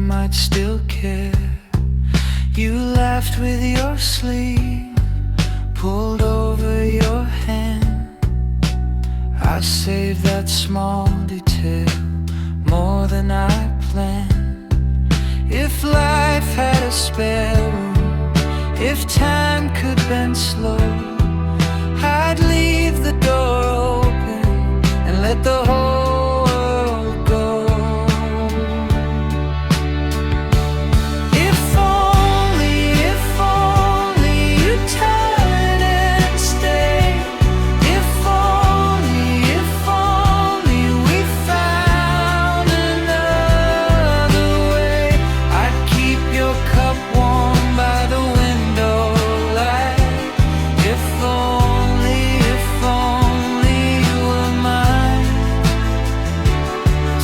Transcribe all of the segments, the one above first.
might still care. You laughed with your sleeve pulled over your hand. I saved that small detail more than I planned. If life had a spare room, if time could bend slow, I'd leave the door open and let the whole world go. If only you'd turn and stay. If only we found another way. I'd keep your cup warm by the window light. If only you were mine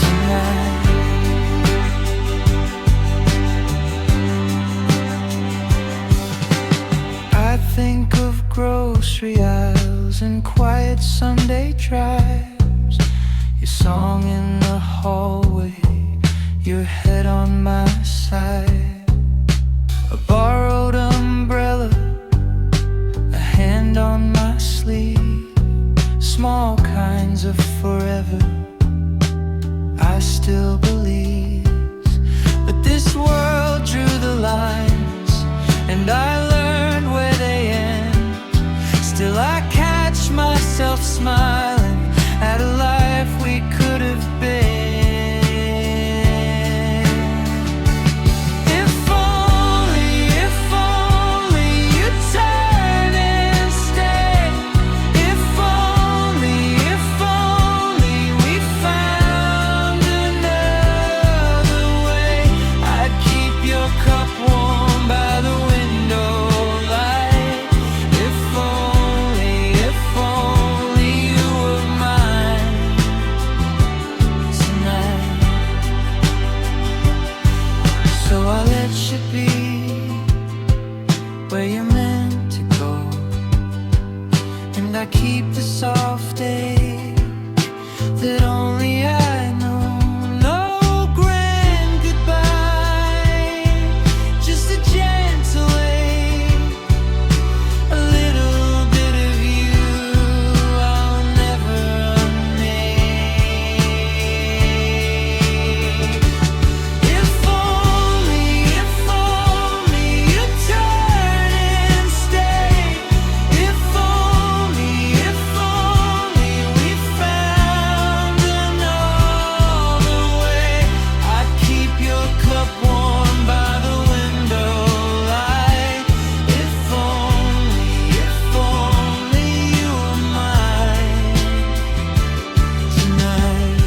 tonight. I think of grocery aisles and quiet Sunday drives, your song in the hallway, your head on my side, a borrowed umbrella, a hand on my sleeve, small kinds of forever I still believe. But this world drew the lines, and I learned where they end. Still I catch myself smiling at a life we could have been. If only you'd turn and stay. If only we found another way. I'd keep your cup warm by the window light. If only you were mine tonight. So I let you be where you're meant to go, and I keep the soft day that only I know. No grand goodbye, just a gentle wave, a little bit of you I'll never unmake. If only you'd turn and stay. If only we found another way. I'd keep your cup warm by the window light. If only you were mine tonight.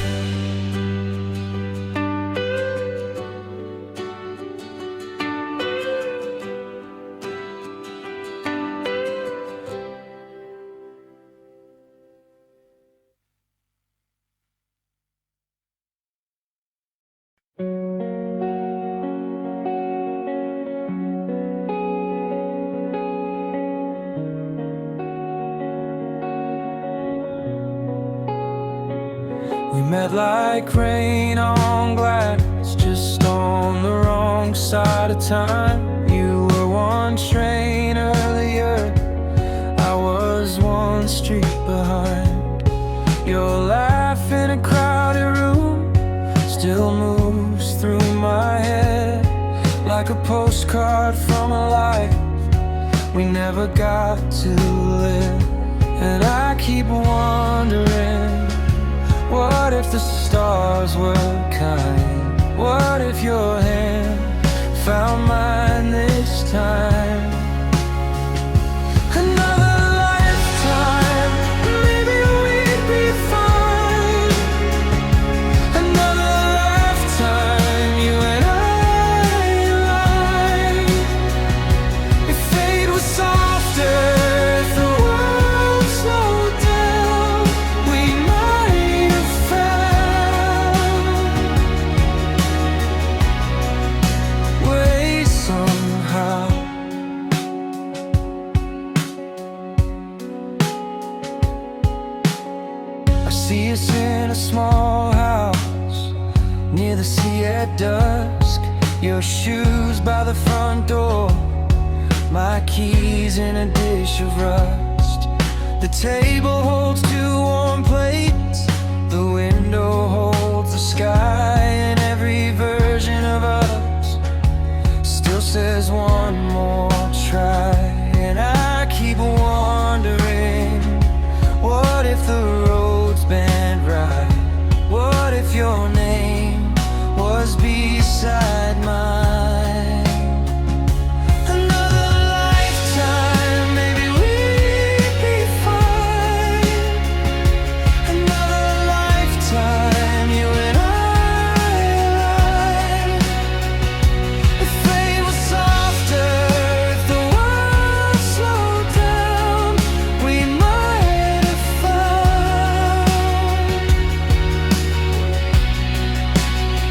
We met like rain on glass, just on the wrong side of time. You were one train earlier, I was one street behind. Your laugh in a crowded room still moves through my head like a postcard from a life we never got to live. And I keep wondering, what if the stars were kind? What if your hand found mine this time? Another lifetime, maybe we'd be fine. Another lifetime, you and I. If fate was softer, if the world slowed down, we might have found Your shoes by the front door, my keys in a dish of rust. The table holds two warm plates, the window holds the sky, and every version of us still says one more try. And I keep wondering, what if the road's been right? What if your name was beside mine? Another lifetime, maybe we'd be fine. Another lifetime, you and I alive. If fate was softer, if the world slowed down, we might have found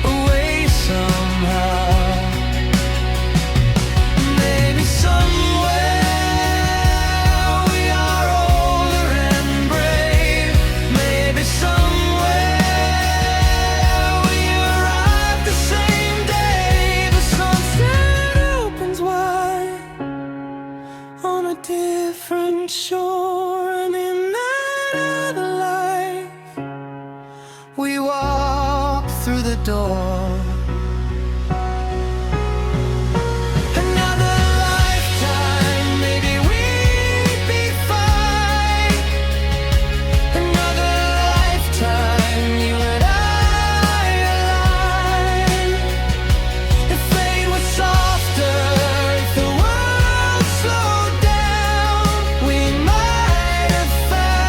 a way somehow. Maybe somewhere we are older and brave. Maybe somewhere we arrive the same day. The sunset opens wide on a different shore, and in that other life we walk through the door. Another lifetime, maybe we'd be fine. Another lifetime, you and I alive. If fate was softer, if the world slowed down, we might have found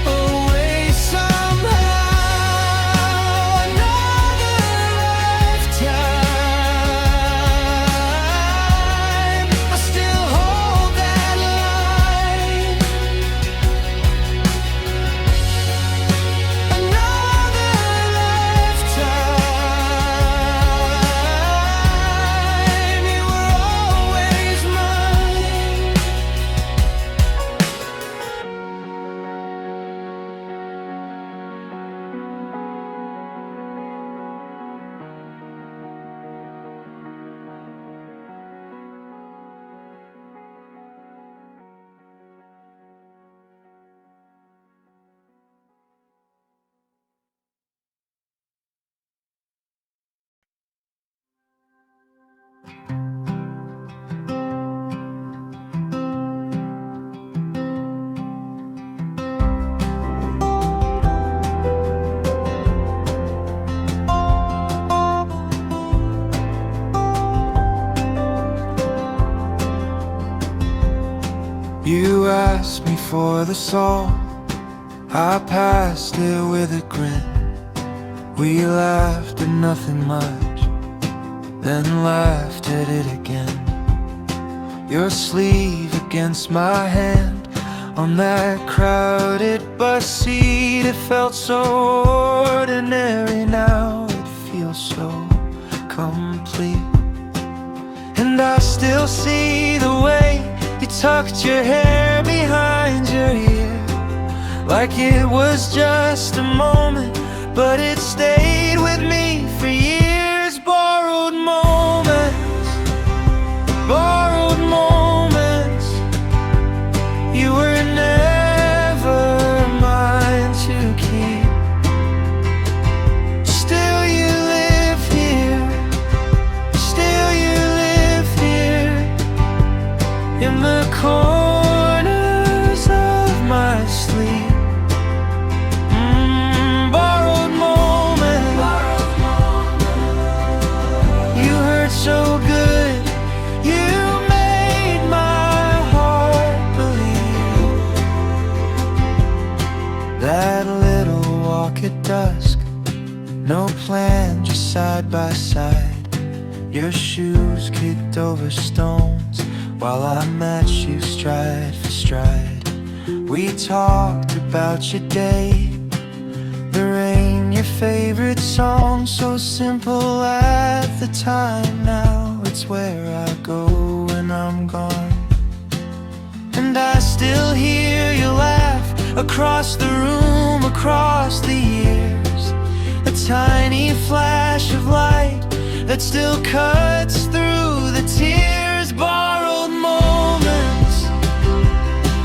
a way somehow. Another lifetime, I still hold that line. Another lifetime, you were always mine. You asked me for the song, I passed it with a grin. We laughed at nothing much, then laughed at it again. Your sleeve against my hand on that crowded bus seat. It felt so ordinary, now it feels so complete. And I still see the way you tucked your hair behind your ear, like it was just a moment, but it stayed with me for years. Borrowed moments, borrowed moments. You were never mine to keep. Still you live here, still you live here, in the corners of my sleep. Borrowed moments, you hurt so good, you made my heart believe. That little walk at dusk, no plan, just side by side. Your shoes kicked over stones while I matched you stride for stride. We talked about your day, the rain, your favorite song. So simple at the time, now it's where I go when I'm gone. And I still hear you laugh across the room, across the years. A that still cuts through the tears. Borrowed moments,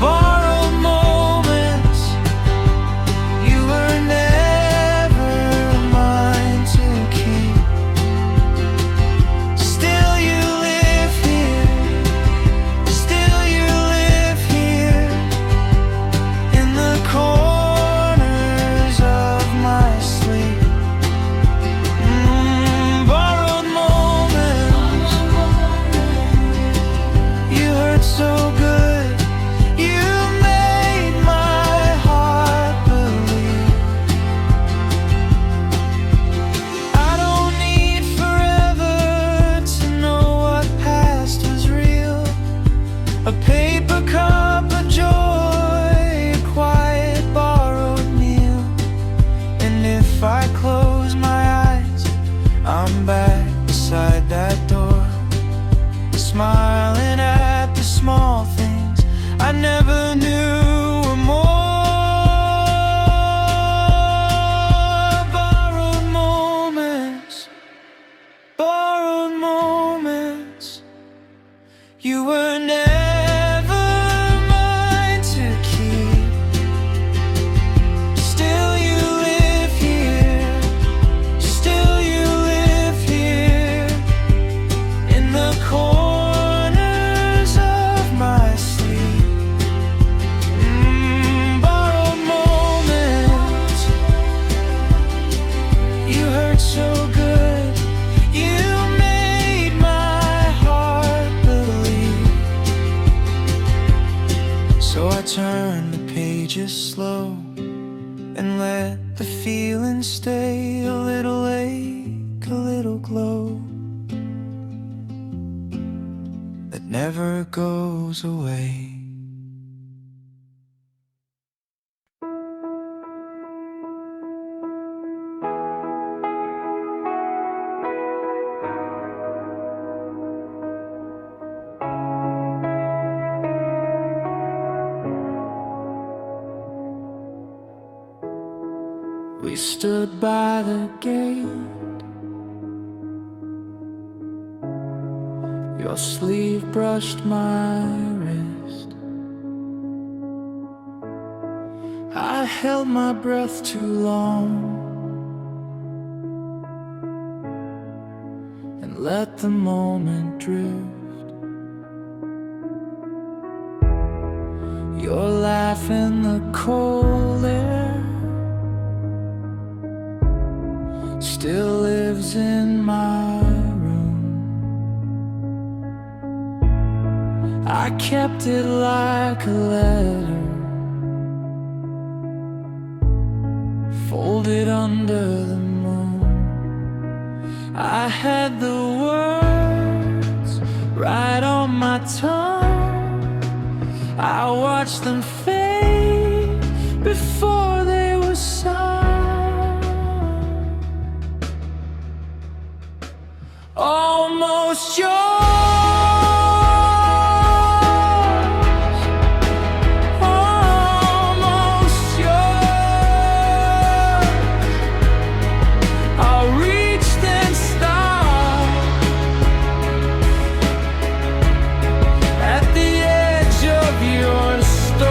borrowed moments. You were never mine to keep. Still you live here, still you live here, in the corners of my sleep. Borrowed moments. You hurt so good, you made my heart believe. I don't need forever to know what past was real. A paper cup of joy, a quiet borrowed meal. And if I close my eyes, I'm back beside that door, smiling at the small things I never knew were more. Borrowed moments, borrowed moments. You were never mine to keep. Still you live here, still you live here, in the corners of my sleep. Borrowed moments. You hurt so good, you made my heart believe. So I turned the pages slow and let the feeling stay. A little ache, a little glow that never goes away. We stood by the gate, your sleeve brushed my wrist. I held my breath too long and let the moment drift. Your laugh in the cold air still lives in my room. I kept it like a letter, folded under the moon. I had the words right on my tongue. I watched them fade before they were sung. Almost yours, almost yours. I reached and stopped at the edge of your store.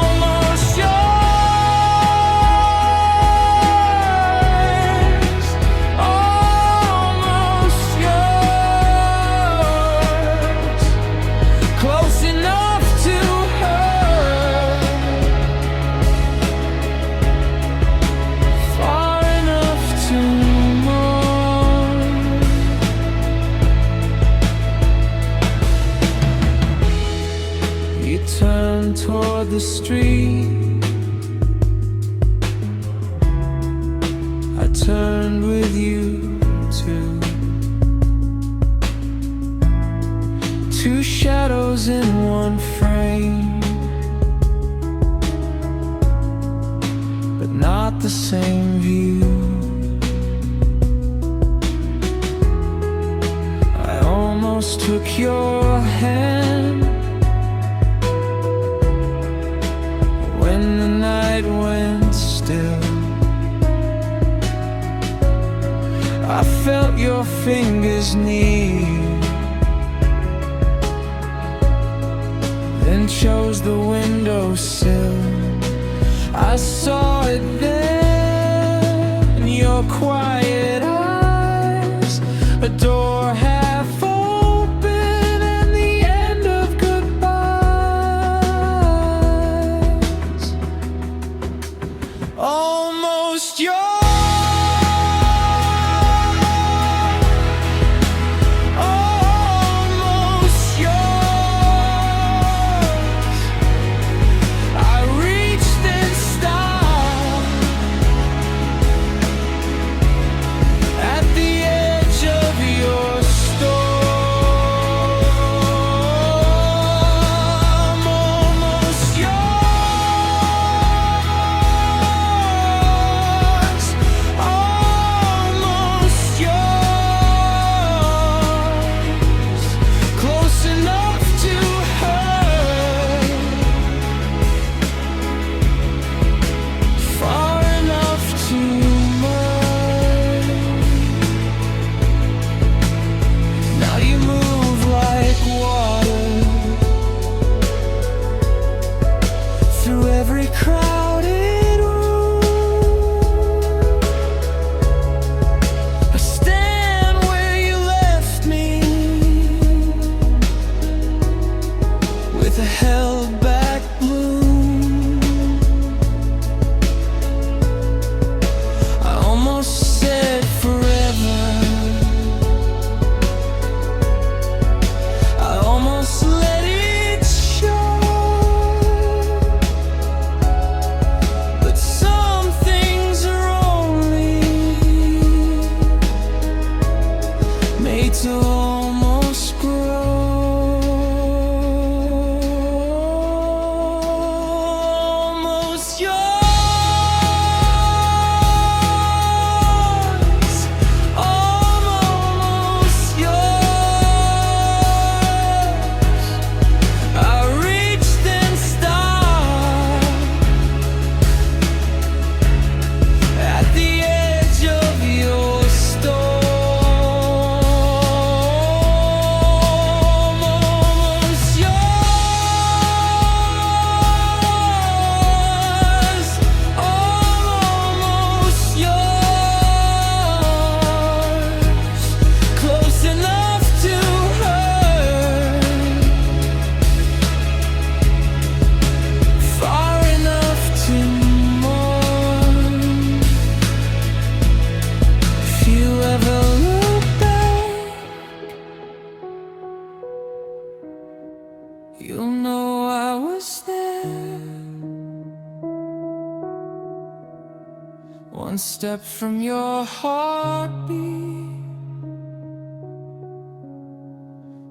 Almost yours, almost yours. Close enough to hurt, far enough to mourn. You turned toward the street, I turned with you too. Two shadows in one frame, but not the same view. I almost took your hand when the night went still. I felt your fingers near, then chose the windowsill. I saw it there in your quiet eyes, a door half open and the end of goodbyes. Almost yours. To almost grow. Almost yours. Almost yours. I reached and stopped at the edge of your store. You know I was there, one step from your heartbeat,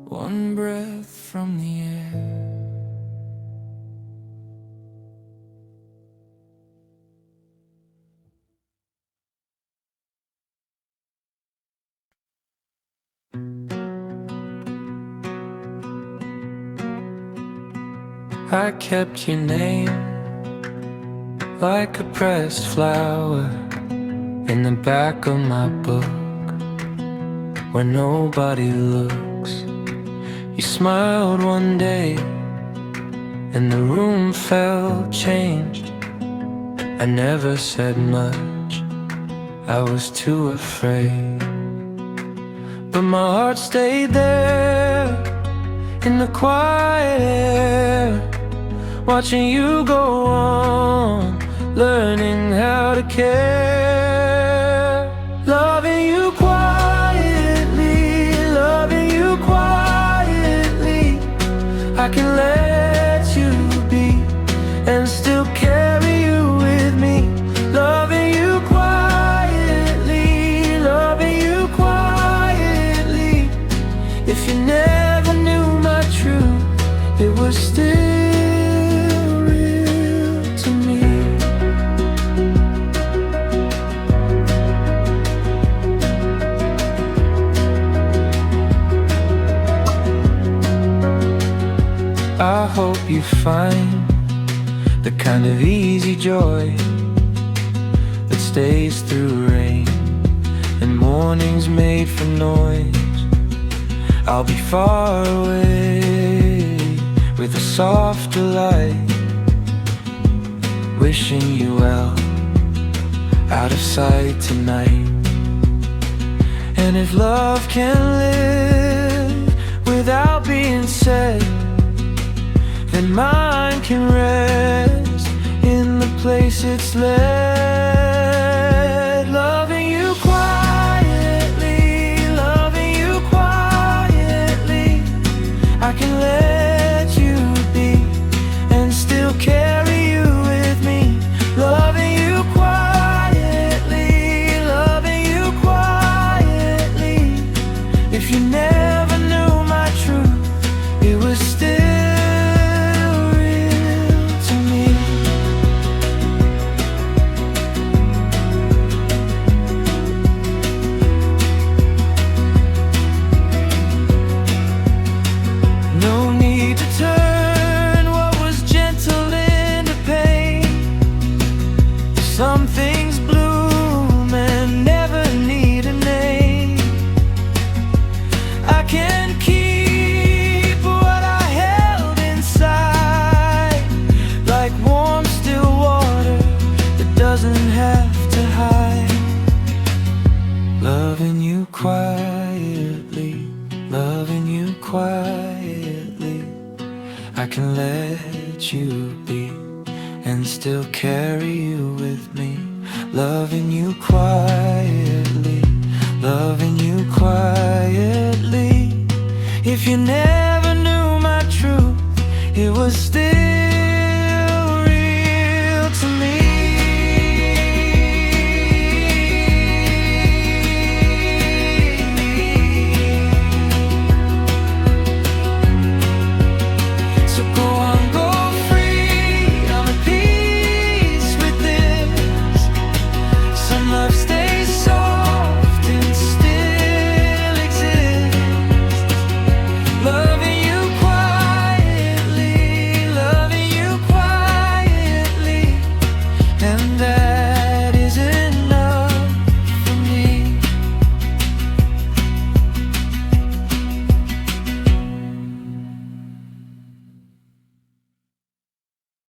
one breath from the air. I kept your name like a pressed flower in the back of my book where nobody looks. You smiled one day and the room felt changed. I never said much, I was too afraid, but my heart stayed there in the quiet air, watching you go on, learning how to care. Loving you quietly, loving you quietly. I can let you be and still carry you with me. Loving you quietly, loving you quietly. If you never knew my truth, it was still I hope you find the kind of easy joy that stays through rain and mornings made for noise, I'll be far away with a softer light, wishing you well, out of sight tonight. And if love can live without being said, then mine can rest in the place it's led. Loving you quietly, loving you quietly, I can let you be and still carry you with me. Loving you quietly, loving you quietly. If you never knew my truth, it was still some things bloom and never need a name. I can keep what I held inside, like warm still water that doesn't have to hide. Loving you quietly, loving you quietly, I can let you be and still carry you with me. Loving you quietly, loving you quietly. If you never knew my truth, it was still real to me. So go on, go free, I'm at peace with this. Some love stays soft and still exists. Loving you quietly, loving you quietly, and